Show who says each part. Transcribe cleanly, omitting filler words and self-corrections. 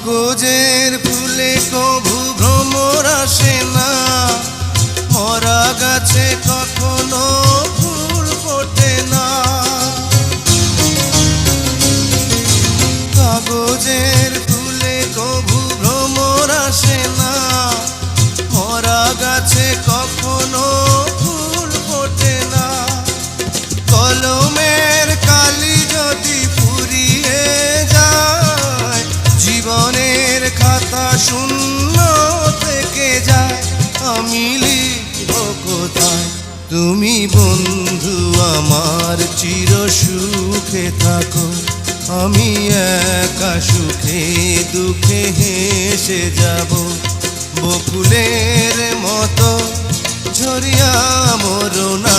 Speaker 1: কাগজের ফুলে কভু ভ্রমর আসে না, মরা গাছে কখনো ফুল ফোটে না। কাগজের ফুলে কভু ভ্রমর আসে না, মরা গাছে কখনো ফুল ফোটে না। কলমের কালি যদি ফুরিয়ে যায়, জীবনের খাতা শূন্য থেকে যায়, আমি লিখব কোথায়? তুমি বন্ধু আমার চির সুখে থাকো, আমি একা সুখে দুঃখে হেসে যাব। বকুলের মতো ঝরিয়া মরো না।